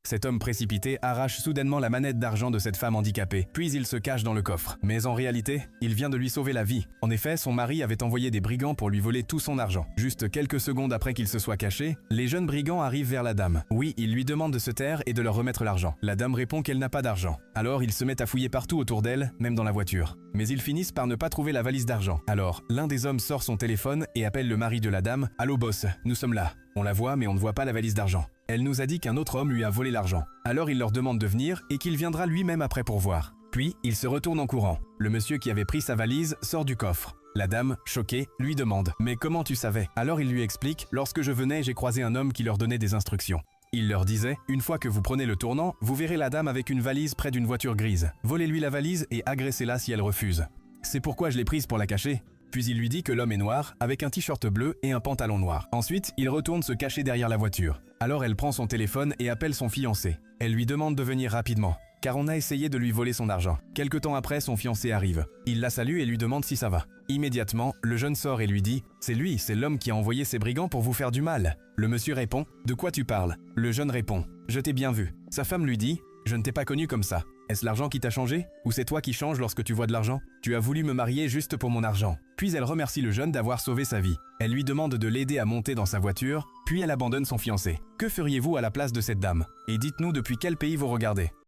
Cet homme précipité arrache soudainement la manette d'argent de cette femme handicapée, puis il se cache dans le coffre. Mais en réalité, il vient de lui sauver la vie. En effet, son mari avait envoyé des brigands pour lui voler tout son argent. Juste quelques secondes après qu'il se soit caché, les jeunes brigands arrivent vers la dame. Oui, ils lui demandent de se taire et de leur remettre l'argent. La dame répond qu'elle n'a pas d'argent. Alors, ils se mettent à fouiller partout autour d'elle, même dans la voiture. Mais ils finissent par ne pas trouver la valise d'argent. Alors, l'un des hommes sort son téléphone et appelle le mari de la dame. « Allô boss, nous sommes là. On la voit mais on ne voit pas la valise d'argent. Elle nous a dit qu'un autre homme lui a volé l'argent. Alors il leur demande de venir et qu'il viendra lui-même après pour voir. Puis, il se retourne en courant. Le monsieur qui avait pris sa valise sort du coffre. La dame, choquée, lui demande « Mais comment tu savais ?» Alors il lui explique « Lorsque je venais, j'ai croisé un homme qui leur donnait des instructions. Il leur disait « Une fois que vous prenez le tournant, vous verrez la dame avec une valise près d'une voiture grise. Volez-lui la valise et agressez-la si elle refuse. C'est pourquoi je l'ai prise pour la cacher. » Puis il lui dit que l'homme est noir, avec un t-shirt bleu et un pantalon noir. Ensuite, il retourne se cacher derrière la voiture. Alors elle prend son téléphone et appelle son fiancé. Elle lui demande de venir rapidement, car on a essayé de lui voler son argent. Quelque temps après, son fiancé arrive. Il la salue et lui demande si ça va. Immédiatement, le jeune sort et lui dit « C'est lui, c'est l'homme qui a envoyé ces brigands pour vous faire du mal. » Le monsieur répond « De quoi tu parles ?» Le jeune répond « Je t'ai bien vu. » Sa femme lui dit « Je ne t'ai pas connu comme ça. Est-ce l'argent qui t'a changé? Ou c'est toi qui changes lorsque tu vois de l'argent? Tu as voulu me marier juste pour mon argent. » Puis elle remercie le jeune d'avoir sauvé sa vie. Elle lui demande de l'aider à monter dans sa voiture, puis elle abandonne son fiancé. Que feriez-vous à la place de cette dame? Et dites-nous depuis quel pays vous regardez.